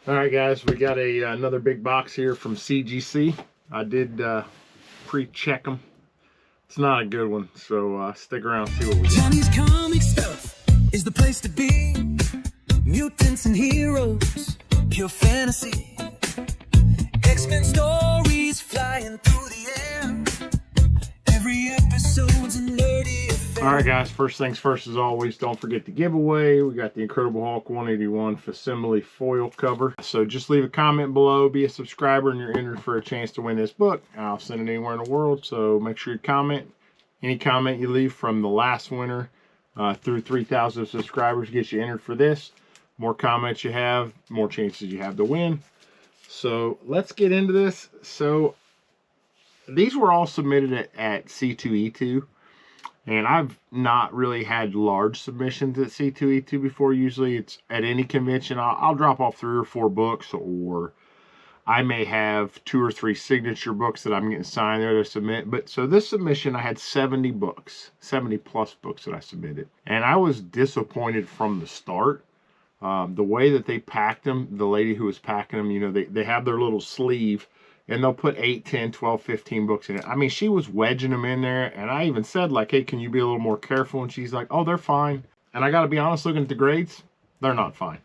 All right, guys, we got another big box here from CGC. I did pre-check them. It's not a good one, so stick around and see what we got. Johnny's comic stuff is the place to be. Mutants and heroes, pure fantasy. X-Men stories flying through the air. Every episode's a nerdy affair. All right, guys, first things first, as always, don't forget the giveaway. We got the Incredible Hulk 181 facsimile foil cover. So just leave a comment below, be a subscriber, and you're entered for a chance to win this book. I'll send it anywhere in the world, so make sure you comment. Any comment you leave from the last winner through 3,000 subscribers gets you entered for this. More comments you have, more chances you have to win. So let's get into this. So these were all submitted at C2E2. And I've not really had large submissions at C2E2 before. Usually it's at any convention. I'll drop off 3 or 4 books, or I may have 2 or 3 signature books that I'm getting signed there to submit. But so this submission, I had 70 books, 70 plus books that I submitted. And I was disappointed from the start. The way that they packed them, the lady who was packing them, you know, they have their little sleeve. And they'll put 8, 10, 12, 15 books in it. I mean, she was wedging them in there. And I even said, like, hey, can you be a little more careful? And she's like, oh, they're fine. And I got to be honest, looking at the grades, they're not fine.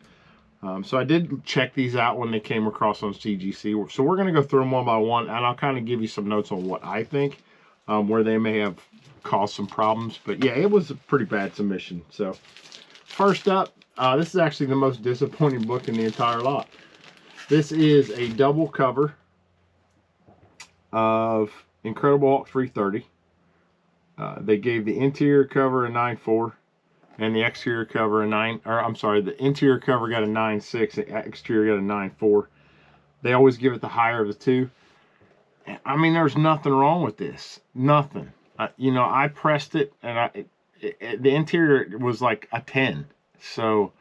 So I did check these out when they came across on CGC. So we're going to go through them one by one. And I'll kind of give you some notes on what I think, where they may have caused some problems. But, yeah, it was a pretty bad submission. So first up, this is actually the most disappointing book in the entire lot. This is a double cover of Incredible Hulk 330. They gave the interior cover a 9.4 and the exterior cover a 9, or I'm sorry, the interior cover got a 9.6, the exterior got a 9.4. They always give it the higher of the two. I mean, there's nothing wrong with this. Nothing. You know, I pressed it and the interior was like a 10. So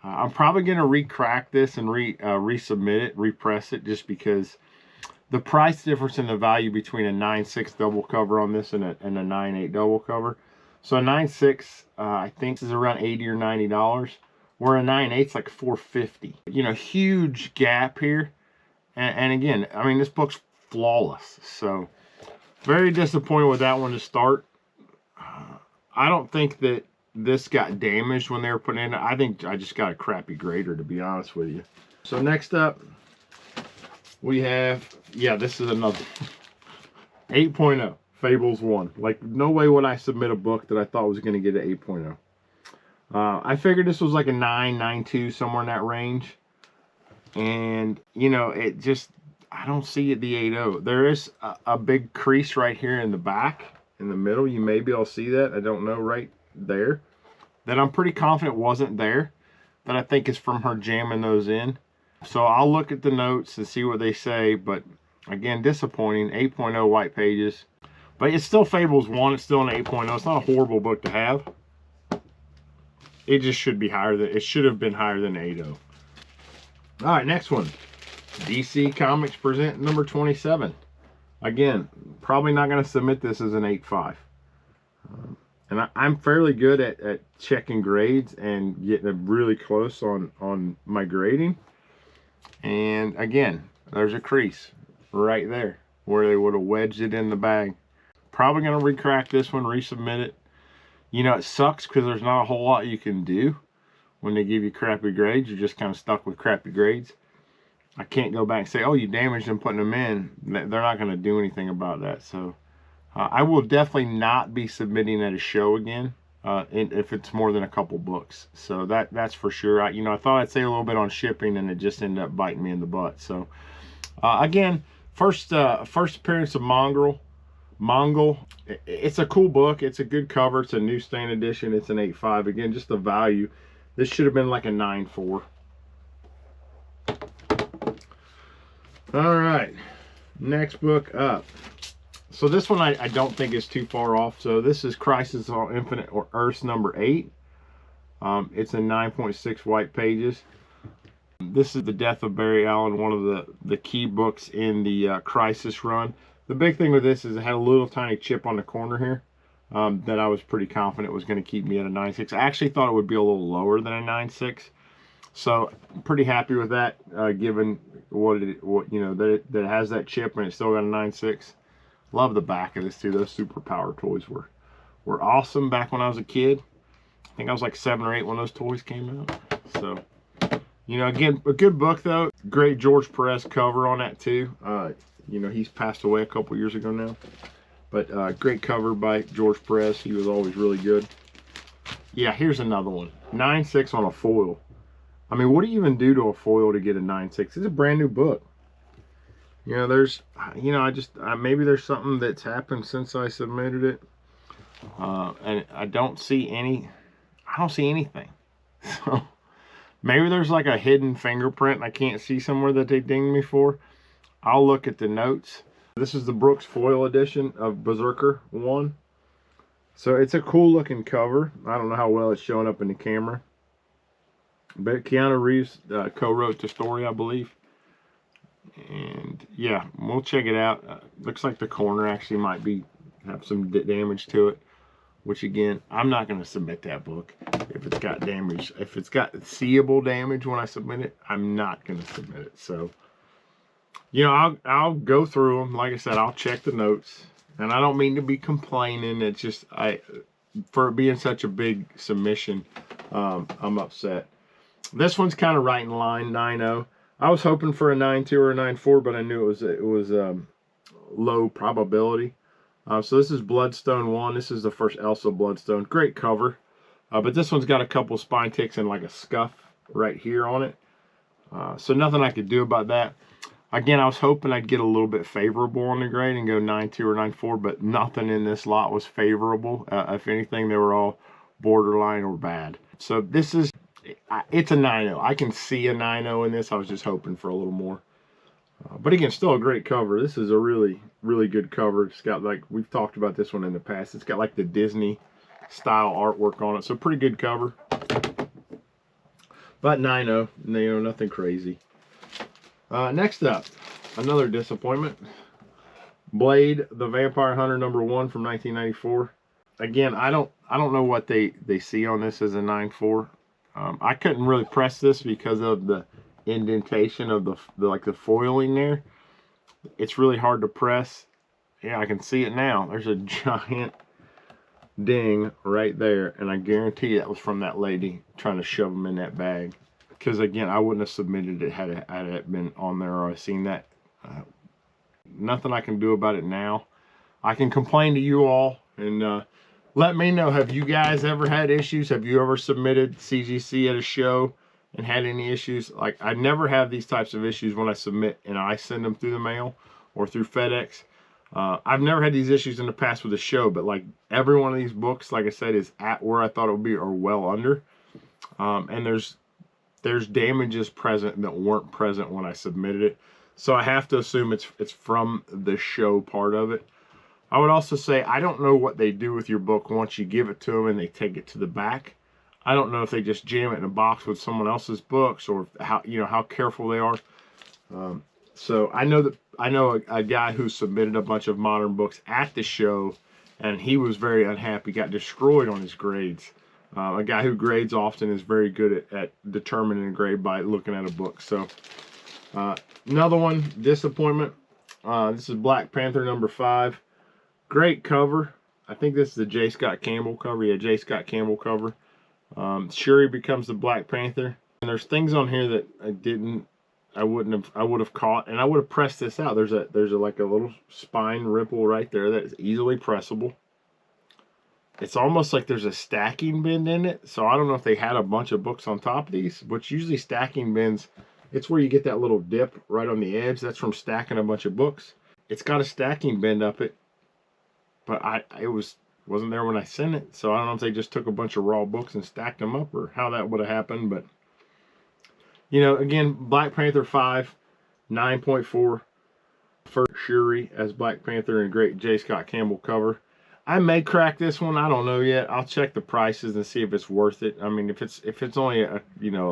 I'm probably going to re-crack this and resubmit it, repress it, just because the price difference in the value between a 9.6 double cover on this and a 9.8 double cover. So a 9.6, I think, is around $80 or $90, where a 9.8 is like $450. You know, huge gap here. And again, I mean, this book's flawless. So very disappointed with that one to start. I don't think that this got damaged when they were putting it in. I think I just got a crappy grader, to be honest with you. So next up, we have, yeah, this is another 8.0, Fables 1. Like, no way would I submit a book that I thought was going to get an 8.0. I figured this was like a 9, 9.2, somewhere in that range. And, you know, it just, I don't see it the 8.0. There is a big crease right here in the back, in the middle. You may be able to see that. I don't know, right there. That I'm pretty confident wasn't there. That I think is from her jamming those in. So I'll look at the notes and see what they say, but again, disappointing. 8.0 white pages. But it's still Fables 1. It's still an 8.0. It's not a horrible book to have. It just should be higher than, it should have been higher than 8.0. All right, next one. DC Comics present number 27. Again, probably not going to submit this as an 8.5. And I'm fairly good at checking grades and getting really close on my grading. And again, there's a crease right there where they would have wedged it in the bag. Probably going to re-crack this one, resubmit it. You know, it sucks because there's not a whole lot you can do when they give you crappy grades. You're just kind of stuck with crappy grades. I can't go back and say, oh, you damaged them putting them in. They're not going to do anything about that. So I will definitely not be submitting at a show again. If it's more than a couple books. So that's for sure. I thought I'd say a little bit on shipping, and it just ended up biting me in the butt. So again, first appearance of Mongol. It's a cool book. It's a good cover. It's a newsstand edition. It's an 8.5. Again, just the value. This should have been like a 9.4. All right, next book up. So this one I don't think is too far off. So this is Crisis on Infinite Earths number 8. It's in 9.6 white pages. This is the death of Barry Allen, one of the key books in the Crisis run. The big thing with this is it had a little tiny chip on the corner here that I was pretty confident was going to keep me at a 9.6. I actually thought it would be a little lower than a 9.6. So I'm pretty happy with that, given what you know, that it has that chip and it's still got a 9.6. Love the back of this too. Those super power toys were awesome back when I was a kid. I think I was like 7 or 8 when those toys came out. So, you know, again, a good book though. Great George Perez cover on that too. You know, he's passed away a couple years ago now. But great cover by George Perez. He was always really good. Yeah, here's another one. 9.6 on a foil. I mean, what do you even do to a foil to get a 9.6? It's a brand new book. You know, there's, you know, maybe there's something that's happened since I submitted it. And I don't see anything. So maybe there's like a hidden fingerprint I can't see somewhere that they dinged me for. I'll look at the notes. This is the Brooks foil edition of Berserker 1. So it's a cool looking cover. I don't know how well it's showing up in the camera. But Keanu Reeves co-wrote the story, I believe. And yeah, we'll check it out. Looks like the corner actually might have some damage to it. Which again, I'm not going to submit that book if it's got damage. If it's got seeable damage when I submit it, I'm not going to submit it. So, you know, I'll go through them. Like I said, I'll check the notes. And I don't mean to be complaining. It's just, for it being such a big submission, I'm upset. This one's kind of right in line, 9.0. I was hoping for a 9.2 or a 9.4, but I knew it was low probability. So this is Bloodstone 1. This is the first Elsa Bloodstone. Great cover. But this one's got a couple spine ticks and like a scuff right here on it. So nothing I could do about that. Again, I was hoping I'd get a little bit favorable on the grade and go 9.2 or 9.4, but nothing in this lot was favorable. If anything, they were all borderline or bad. So this is, it's a 9.0. I can see a 9.0 in this. I was just hoping for a little more. But again, still a great cover. This is a really, really good cover. It's got, like, we've talked about this one in the past. It's got like the Disney style artwork on it. So pretty good cover. But 9.0, you know, nothing crazy. Next up, another disappointment. Blade, the Vampire Hunter #1 from 1994. Again, I don't know what they see on this as a 9.4. I couldn't really press this because of the indentation of the foiling there. It's really hard to press. Yeah, I can see it now. There's a giant ding right there, and I guarantee that was from that lady trying to shove them in that bag. Because again, I wouldn't have submitted it had it been on there or I seen that. Nothing I can do about it now. I can complain to you all and let me know, have you guys ever had issues? Have you ever submitted CGC at a show and had any issues? Like, I never have these types of issues when I submit and I send them through the mail or through FedEx. I've never had these issues in the past with a show, but like every one of these books, like I said, is at where I thought it would be or well under. And there's damages present that weren't present when I submitted it. So I have to assume it's from the show part of it. I would also say, I don't know what they do with your book once you give it to them and they take it to the back. I don't know if they just jam it in a box with someone else's books or how careful they are. So I know a guy who submitted a bunch of modern books at the show, and he was very unhappy, got destroyed on his grades. A guy who grades often is very good at determining a grade by looking at a book. So another one, disappointment. This is Black Panther #5. Great cover. I think this is the J. Scott Campbell cover. Yeah, J. Scott Campbell cover. Shuri becomes the Black Panther. And there's things on here that I would have caught, and I would have pressed this out. There's like a little spine ripple right there that is easily pressable. It's almost like there's a stacking bin in it. So I don't know if they had a bunch of books on top of these, but usually stacking bins, it's where you get that little dip right on the edge. That's from stacking a bunch of books. It's got a stacking bin up it, but it wasn't there when I sent it. So I don't know if they just took a bunch of raw books and stacked them up or how that would have happened. But, you know, again, Black Panther 5, 9.4 for Shuri as Black Panther and great J. Scott Campbell cover. I may crack this one. I don't know yet. I'll check the prices and see if it's worth it. I mean, if it's only a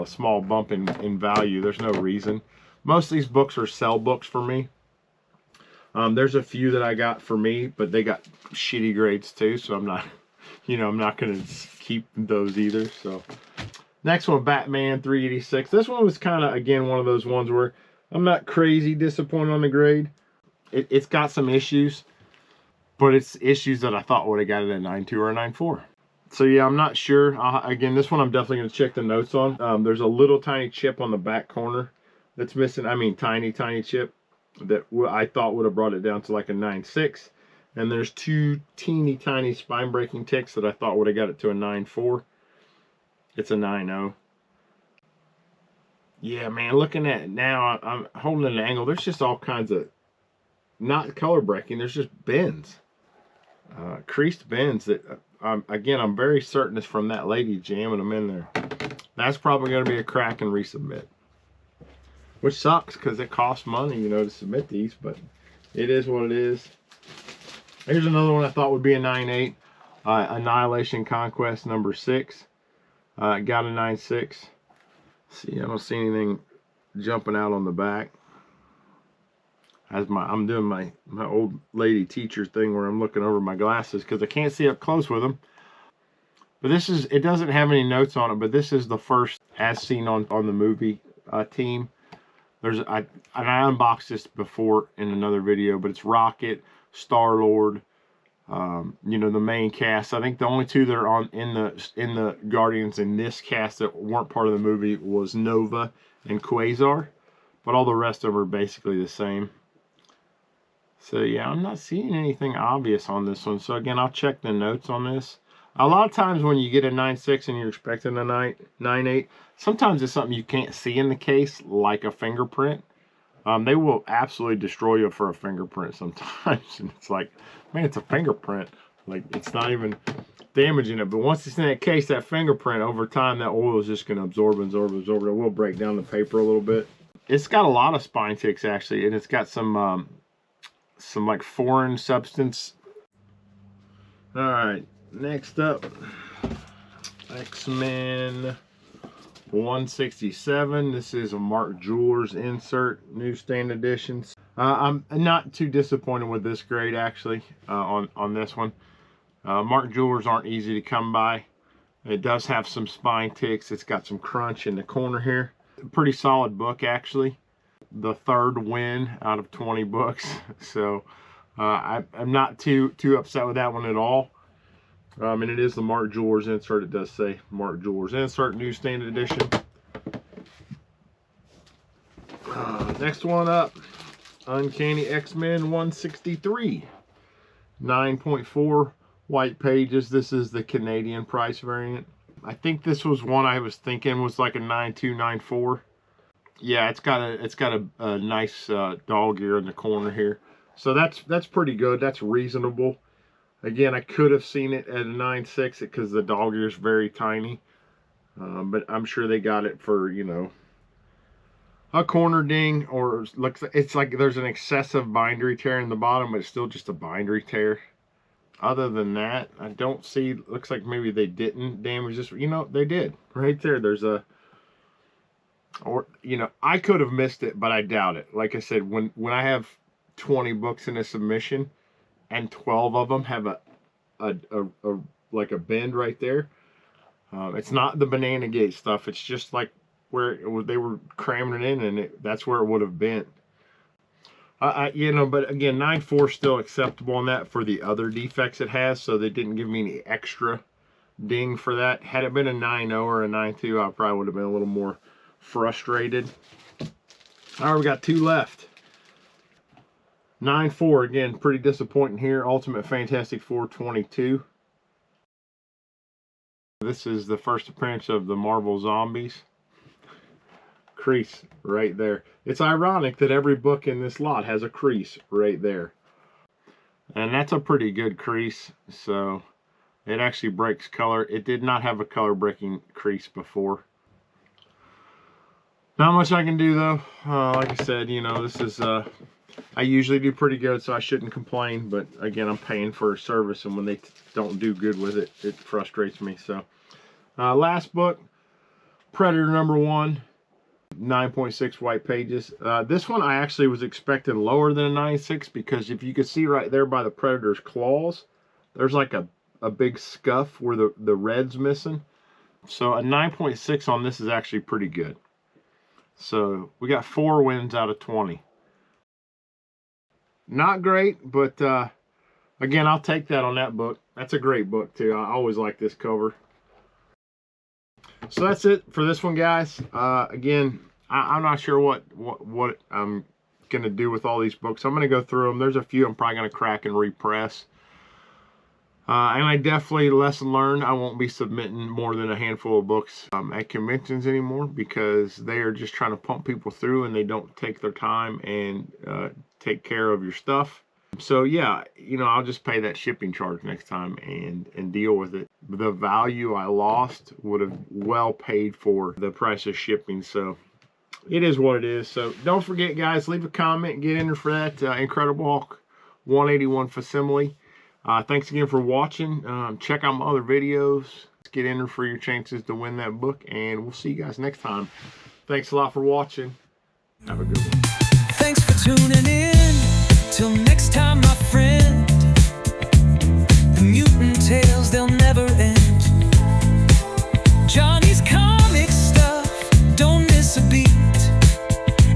small bump in value, there's no reason. Most of these books are sell books for me. There's a few that I got for me, but they got shitty grades too, so I'm not going to keep those either. So Next one, Batman 386. This one was kind of, again, one of those ones where I'm not crazy disappointed on the grade. It's got some issues, but it's issues that I thought would have got it at 9.2 or a 9.4. So yeah, I'm not sure. Again, this one I'm definitely going to check the notes on. There's a little tiny chip on the back corner that's missing. I mean, tiny chip that I thought would have brought it down to like a 9.6. And there's two teeny tiny spine breaking ticks that I thought would have got it to a 9.4. It's a 9.0. Yeah, man, looking at it now, I'm holding it at an angle. There's just all kinds of, not color breaking, there's just bends. Creased bends that, again, I'm very certain it's from that lady jamming them in there. That's probably going to be a crack and resubmit. Which sucks, because it costs money, you know, to submit these, but it is what it is. Here's another one I thought would be a 9.8. Annihilation Conquest number 6. Got a 9.6. See, I don't see anything jumping out on the back. I'm doing my old lady teacher thing where I'm looking over my glasses because I can't see up close with them. But it doesn't have any notes on it, but this is the first as seen on the movie team. I unboxed this before in another video, but it's Rocket, Star-Lord, you know, the main cast. I think the only two that are in the Guardians in this cast that weren't part of the movie was Nova and Quasar, but all the rest of them are basically the same. So yeah, I'm not seeing anything obvious on this one. So again, I'll check the notes on this. A lot of times when you get a 9.6 and you're expecting a 9.8, sometimes it's something you can't see in the case, like a fingerprint. They will absolutely destroy you for a fingerprint sometimes. And it's like, man, it's a fingerprint. Like, it's not even damaging it. But once it's in that case, that fingerprint, over time, that oil is just going to absorb. It will break down the paper a little bit. It's got a lot of spine ticks, actually. And it's got some like foreign substance. All right, next up, X-Men 167. This is a Mark Jewelers insert, newsstand editions. I'm not too disappointed with this grade, actually, on this one. Mark Jewelers aren't easy to come by. It does have some spine ticks. It's got some crunch in the corner here. Pretty solid book, actually. The third win out of 20 books. So I'm not too upset with that one at all. And it is the Mark Jewelers insert. It does say Mark Jewelers insert, newsstand edition. Next one up, Uncanny X-Men 163. 9.4 white pages. This is the Canadian price variant. I think this was one I was thinking was like a 9.2, 9.4. Yeah, it's got a nice dog ear in the corner here. So that's pretty good. That's reasonable. Again, I could have seen it at a 9.6 because the dog ear is very tiny. But I'm sure they got it for, you know, a corner ding, or it's like there's an excessive bindery tear in the bottom, but it's still just a bindery tear. Other than that, I don't see, looks like maybe they didn't damage this. You know, they did. Right there, there's a, or, you know, I could have missed it, but I doubt it. Like I said, when I have 20 books in a submission and 12 of them have like a bend right there, it's not the Banana Gate stuff. It's just like where they were cramming it in, and that's where it would have bent. You know, but again, 9.4 is still acceptable on that for the other defects it has, so they didn't give me any extra ding for that. Had it been a 9.0 or a 9.2, I probably would have been a little more frustrated. All right, we got two left. 9.4, again, pretty disappointing here. Ultimate Fantastic Four 22. This is the first appearance of the Marvel Zombies. Crease right there. It's ironic that every book in this lot has a crease right there. And that's a pretty good crease, so it actually breaks color. It did not have a color breaking crease before. Not much I can do though. Like I said, you know, this is I usually do pretty good, so I shouldn't complain, but again, I'm paying for a service, and when they don't do good with it, it frustrates me. So last book, Predator #1, 9.6 white pages. This one I actually was expecting lower than a 9.6, because if you can see right there by the Predator's claws, there's like a big scuff where the red's missing. So a 9.6 on this is actually pretty good. So we got 4 wins out of 20. Not great, but again, I'll take that on that book. That's a great book too. I always like this cover. So that's it for this one, guys. Again, I'm not sure what I'm gonna do with all these books. I'm gonna go through them. There's a few I'm probably gonna crack and repress. And I definitely, lesson learned, I won't be submitting more than a handful of books at conventions anymore, because they are just trying to pump people through and they don't take their time and take care of your stuff. So yeah, you know, I'll just pay that shipping charge next time and deal with it. The value I lost would have well paid for the price of shipping. So it is what it is. So don't forget, guys, leave a comment, get in there for that Incredible Hulk 181 facsimile. Thanks again for watching. Check out my other videos. Get in there for your chances to win that book, and we'll see you guys next time. Thanks a lot for watching. Have a good one. Thanks for tuning in. Till next time, my friend. The mutant tales, they'll never end. Johnny's comic stuff, don't miss a beat.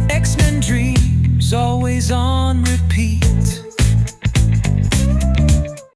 X-Men dreams, always on repeat.